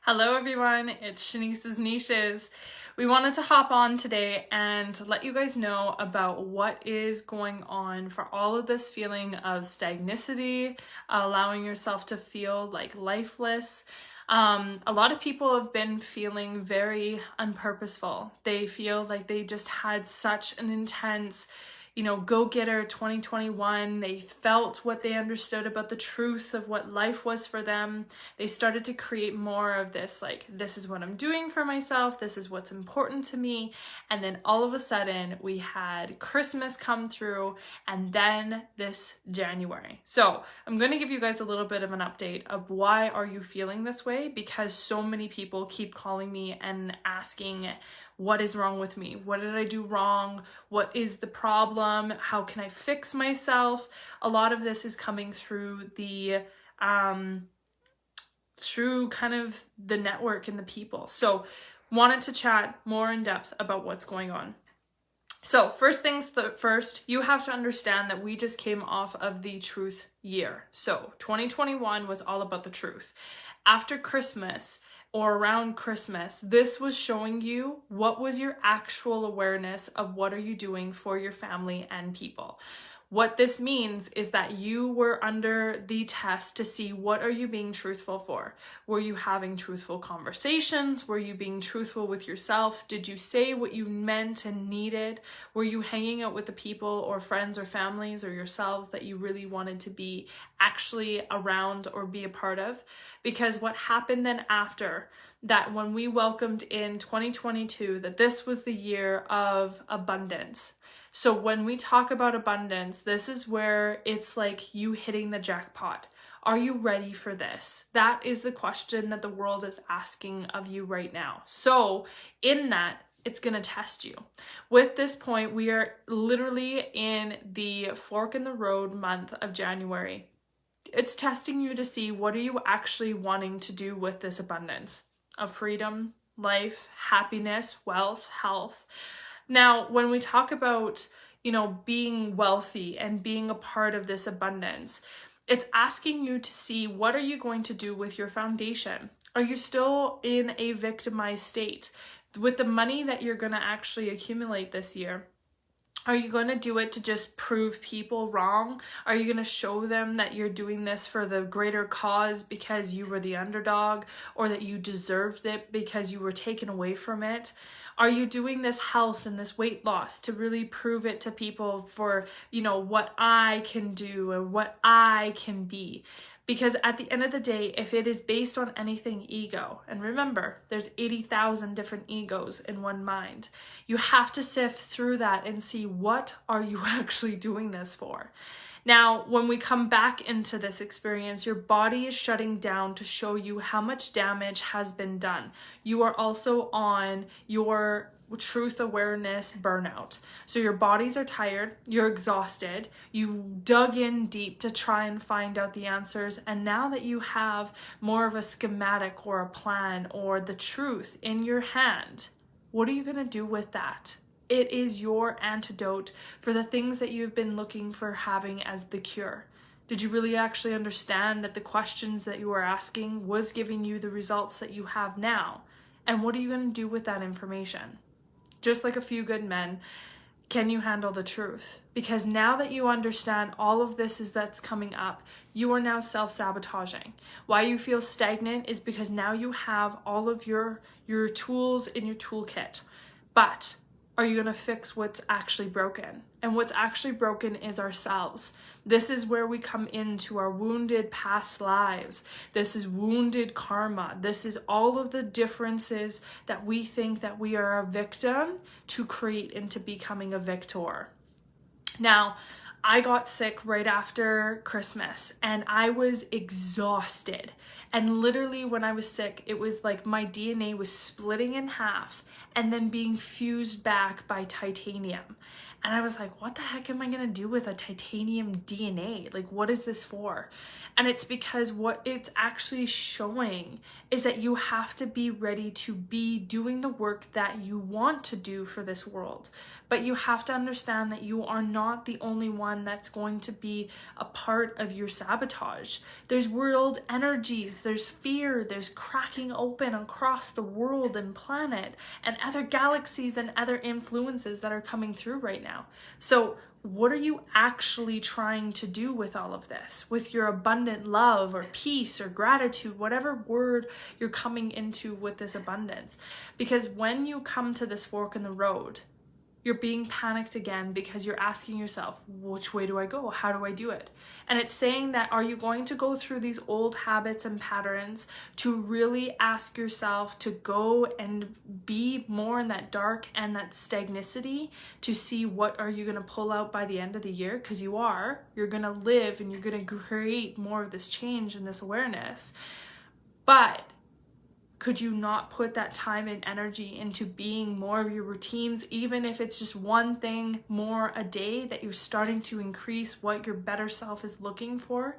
Hello everyone, it's Shanice's Niches. We wanted to hop on today and let you guys know about what is going on for all of this feeling of stagnicity, allowing yourself to feel like lifeless. A lot of people have been feeling very unpurposeful. They feel like they just had such an intense go-getter 2021. They felt what they understood about the truth of what life was for them. They started to create more of this, like, this is what I'm doing for myself, this is what's important to me. And then all of a sudden we had Christmas come through and then this January. So I'm going to give you guys a little bit of an update of why are you feeling this way, because so many people keep calling me and asking, what is wrong with me? What did I do wrong? What is the problem? How can I fix myself? A lot of this is coming through the through kind of the network and the people. So wanted to chat more in depth about what's going on. So first things first, you have to understand that we just came off of the truth year. So 2021 was all about the truth. After Christmas, or around Christmas, this was showing you what was your actual awareness of what are you doing for your family and people. What this means is that you were under the test to see what are you being truthful for. Were you having truthful conversations? Were you being truthful with yourself? Did you say what you meant and needed? Were you hanging out with the people or friends or families or yourselves that you really wanted to be actually around or be a part of? Because what happened then after that, when we welcomed in 2022, that this was the year of abundance. So when we talk about abundance, this is where it's like you hitting the jackpot. Are you ready for this? That is the question that the world is asking of you right now. So in that, it's going to test you. With this point, we are literally in the fork in the road month of January. It's testing you to see what are you actually wanting to do with this abundance of freedom, life, happiness, wealth, health. Now, when we talk about, being wealthy and being a part of this abundance, it's asking you to see what are you going to do with your foundation? Are you still in a victimized state? With the money that you're going to actually accumulate this year, are you going to do it to just prove people wrong? Are you going to show them that you're doing this for the greater cause because you were the underdog, or that you deserved it because you were taken away from it? Are you doing this health and this weight loss to really prove it to people for, what I can do or what I can be? Because at the end of the day, if it is based on anything ego, and remember, there's 80,000 different egos in one mind, you have to sift through that and see what are you actually doing this for. Now, when we come back into this experience, your body is shutting down to show you how much damage has been done. You are also on your truth awareness burnout. So your bodies are tired, you're exhausted, you dug in deep to try and find out the answers, and now that you have more of a schematic or a plan or the truth in your hand, what are you going to do with that? It is your antidote for the things that you've been looking for having as the cure. Did you really actually understand that the questions that you were asking was giving you the results that you have now? And what are you going to do with that information? Just like a few good men, can you handle the truth? Because now that you understand all of this that's coming up, you are now self-sabotaging. Why you feel stagnant is because now you have all of your tools in your toolkit. But are you going to fix what's actually broken? And what's actually broken is ourselves. This is where we come into our wounded past lives. This is wounded karma. This is all of the differences that we think that we are a victim to create into becoming a victor. Now, I got sick right after Christmas and I was exhausted. And literally when I was sick, it was like my DNA was splitting in half and then being fused back by titanium. And I was like, what the heck am I going to do with a titanium DNA? Like, what is this for? And it's because what it's actually showing is that you have to be ready to be doing the work that you want to do for this world. But you have to understand that you are not the only one one that's going to be a part of your sabotage. There's world energies, there's fear, there's cracking open across the world and planet and other galaxies and other influences that are coming through right now. So what are you actually trying to do with all of this? With your abundant love or peace or gratitude, whatever word you're coming into with this abundance. Because when you come to this fork in the road, you're being panicked again because you're asking yourself, which way do I go? How do I do it? And it's saying that, are you going to go through these old habits and patterns to really ask yourself to go and be more in that dark and that stagnicity to see what are you going to pull out by the end of the year? Because you're going to live and you're going to create more of this change and this awareness. But could you not put that time and energy into being more of your routines, even if it's just one thing more a day that you're starting to increase what your better self is looking for?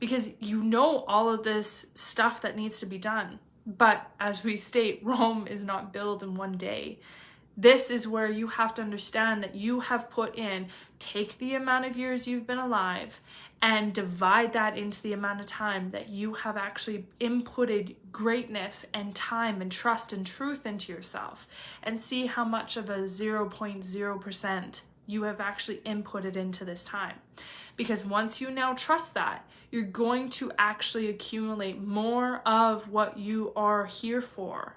Because you know all of this stuff that needs to be done. But as we state, Rome is not built in one day. This is where you have to understand that you have put in, take the amount of years you've been alive and divide that into the amount of time that you have actually inputted greatness and time and trust and truth into yourself, and see how much of a 0.0% you have actually inputted into this time. Because once you now trust that, you're going to actually accumulate more of what you are here for.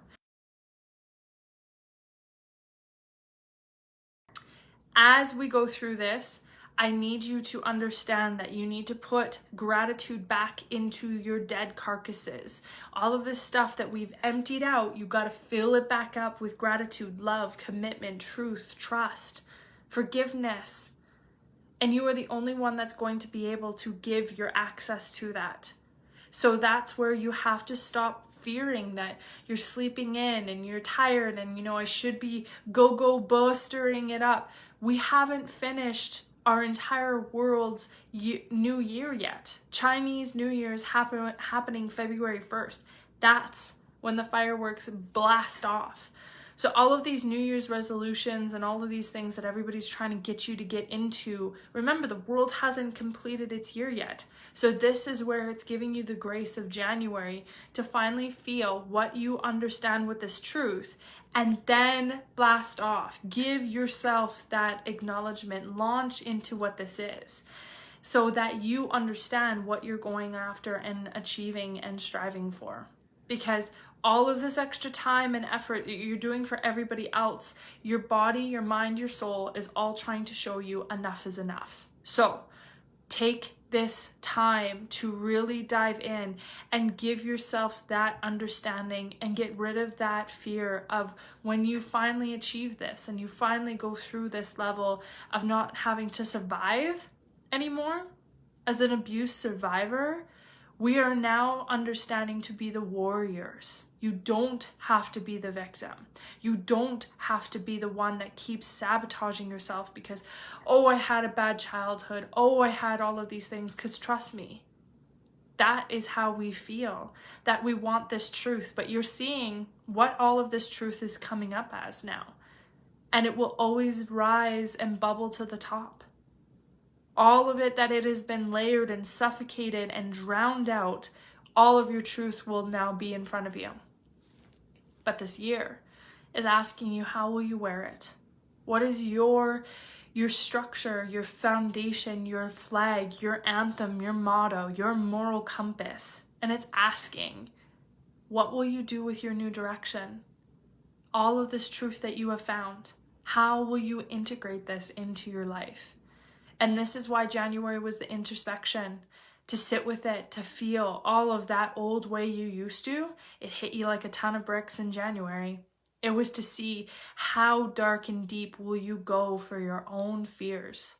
As we go through this, I need you to understand that you need to put gratitude back into your dead carcasses. All of this stuff that we've emptied out, you got to fill it back up with gratitude, love, commitment, truth, trust, forgiveness. And you are the only one that's going to be able to give your access to that. So that's where you have to stop fearing that you're sleeping in and you're tired and, I should be go boostering it up. We haven't finished our entire world's new year yet. Chinese New Year is happening February 1st. That's when the fireworks blast off. So all of these New Year's resolutions and all of these things that everybody's trying to get you to get into, remember, the world hasn't completed its year yet. So this is where it's giving you the grace of January to finally feel what you understand with this truth, and then blast off. Give yourself that acknowledgement, launch into what this is, so that you understand what you're going after and achieving and striving for. Because all of this extra time and effort that you're doing for everybody else, your body, your mind, your soul is all trying to show you enough is enough. So take this time to really dive in and give yourself that understanding and get rid of that fear of when you finally achieve this and you finally go through this level of not having to survive anymore as an abuse survivor. We are now understanding to be the warriors. You don't have to be the victim. You don't have to be the one that keeps sabotaging yourself because, I had a bad childhood. I had all of these things. Because trust me, that is how we feel, that we want this truth. But you're seeing what all of this truth is coming up as now. And it will always rise and bubble to the top. All of it that it has been layered and suffocated and drowned out, all of your truth will now be in front of you. But this year is asking you, how will you wear it? What is your structure, your foundation, your flag, your anthem, your motto, your moral compass? And it's asking, what will you do with your new direction? All of this truth that you have found, how will you integrate this into your life? And this is why January was the introspection, to sit with it, to feel all of that old way you used to. It hit you like a ton of bricks in January. It was to see how dark and deep will you go for your own fears.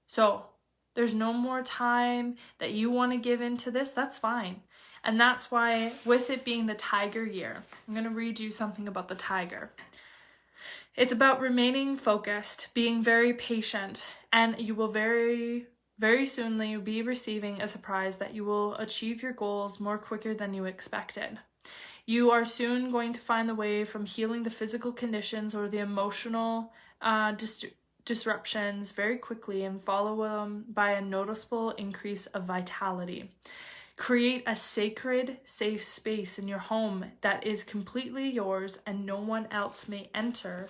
So there's no more time that you want to give into this. That's fine. And that's why, with it being the tiger year, I'm going to read you something about the tiger. It's about remaining focused, being very patient, and you will very, very soonly be receiving a surprise that you will achieve your goals more quicker than you expected. You are soon going to find the way from healing the physical conditions or the emotional disruptions very quickly and follow them by a noticeable increase of vitality. Create a sacred, safe space in your home that is completely yours and no one else may enter,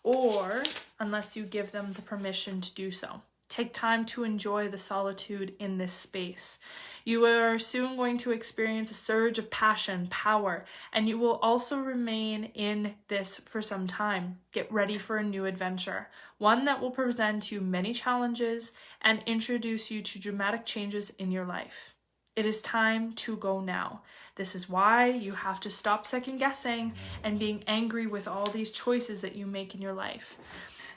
or unless you give them the permission to do so. Take time to enjoy the solitude in this space. You are soon going to experience a surge of passion, power, and you will also remain in this for some time. Get ready for a new adventure, one that will present you many challenges and introduce you to dramatic changes in your life. It is time to go now. This is why you have to stop second guessing and being angry with all these choices that you make in your life.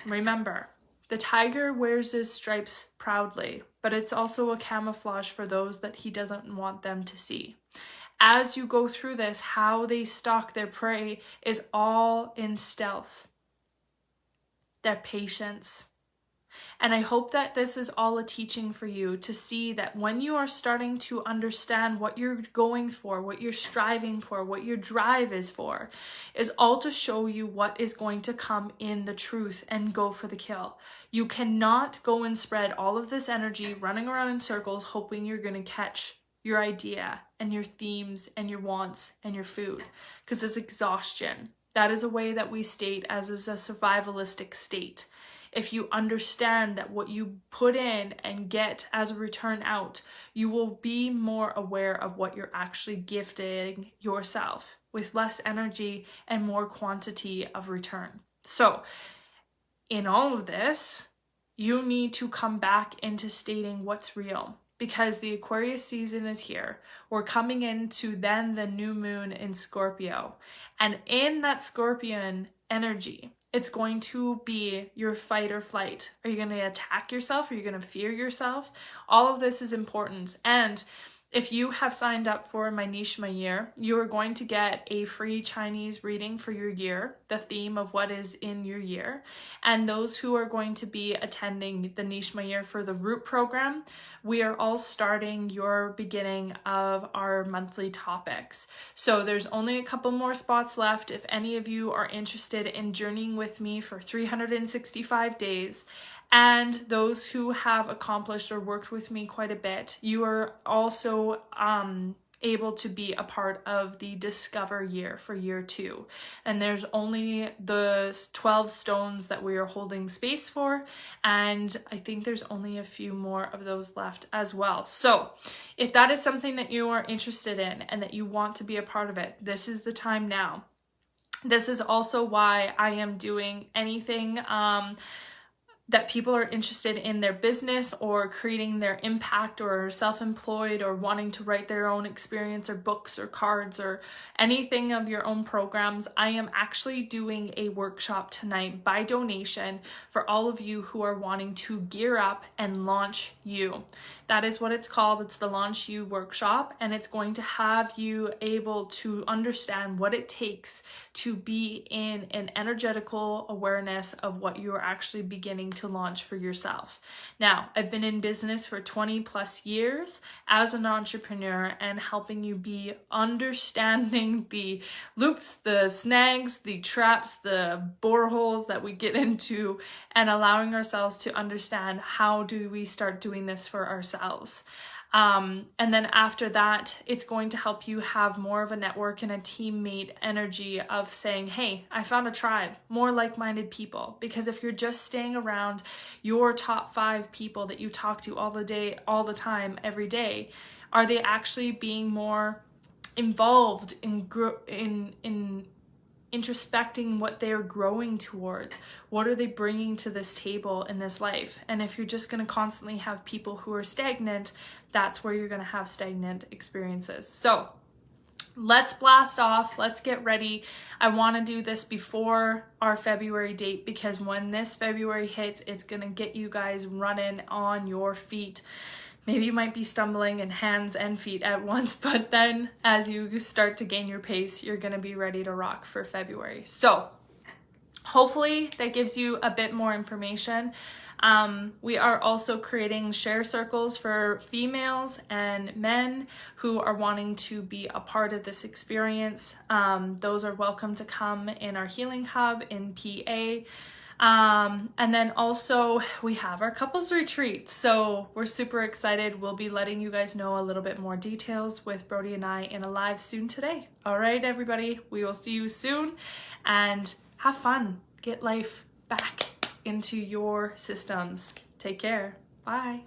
Remember, the tiger wears his stripes proudly, but it's also a camouflage for those that he doesn't want them to see. As you go through this, how they stalk their prey is all in stealth. Their patience. And I hope that this is all a teaching for you to see that when you are starting to understand what you're going for, what you're striving for, what your drive is for, is all to show you what is going to come in the truth and go for the kill. You cannot go and spread all of this energy running around in circles hoping you're going to catch your idea and your themes and your wants and your food, because it's exhaustion. That is a way that we state as is a survivalistic state. If you understand that what you put in and get as a return out, you will be more aware of what you're actually gifting yourself with less energy and more quantity of return. So in all of this, you need to come back into stating what's real, because the Aquarius season is here. We're coming into then the new moon in Scorpio. And in that Scorpion energy, it's going to be your fight or flight. Are you going to attack yourself? Are you going to fear yourself? All of this is important. And if you have signed up for my Niche My Year, you are going to get a free Chinese reading for your year, the theme of what is in your year. And those who are going to be attending the Niche My Year for the Root program, we are all starting your beginning of our monthly topics. So there's only a couple more spots left. If any of you are interested in journeying with me for 365 days, and those who have accomplished or worked with me quite a bit, you are also able to be a part of the Discover Year for year 2. And there's only the 12 stones that we are holding space for. And I think there's only a few more of those left as well. So if that is something that you are interested in and that you want to be a part of it, this is the time now. This is also why I am doing anything that people are interested in their business or creating their impact or self-employed or wanting to write their own experience or books or cards or anything of your own programs. I am actually doing a workshop tonight by donation for all of you who are wanting to gear up and launch you. That is what it's called. It's the Launch You workshop, and it's going to have you able to understand what it takes to be in an energetical awareness of what you are actually beginning to launch for yourself. Now, I've been in business for 20 plus years as an entrepreneur and helping you be understanding the loops, the snags, the traps, the boreholes that we get into, and allowing ourselves to understand how do we start doing this for ourselves. And then after that, it's going to help you have more of a network and a teammate energy of saying, hey, I found a tribe, more like-minded people. Because if you're just staying around your top 5 people that you talk to all the time, every day, are they actually being more involved in introspecting what they're growing towards? What are they bringing to this table in this life? And if you're just going to constantly have people who are stagnant, that's where you're going to have stagnant experiences. So let's blast off. Let's get ready. I want to do this before our February date, because when this February hits, it's going to get you guys running on your feet. Maybe you might be stumbling in hands and feet at once, but then as you start to gain your pace, you're going to be ready to rock for February. So hopefully that gives you a bit more information. We are also creating share circles for females and men who are wanting to be a part of this experience. Those are welcome to come in our healing hub in PA. And then also we have our couples retreat. So we're super excited. We'll be letting you guys know a little bit more details with Brody and I in a live soon today. All right, everybody, we will see you soon and have fun. Get life back into your systems. Take care. Bye.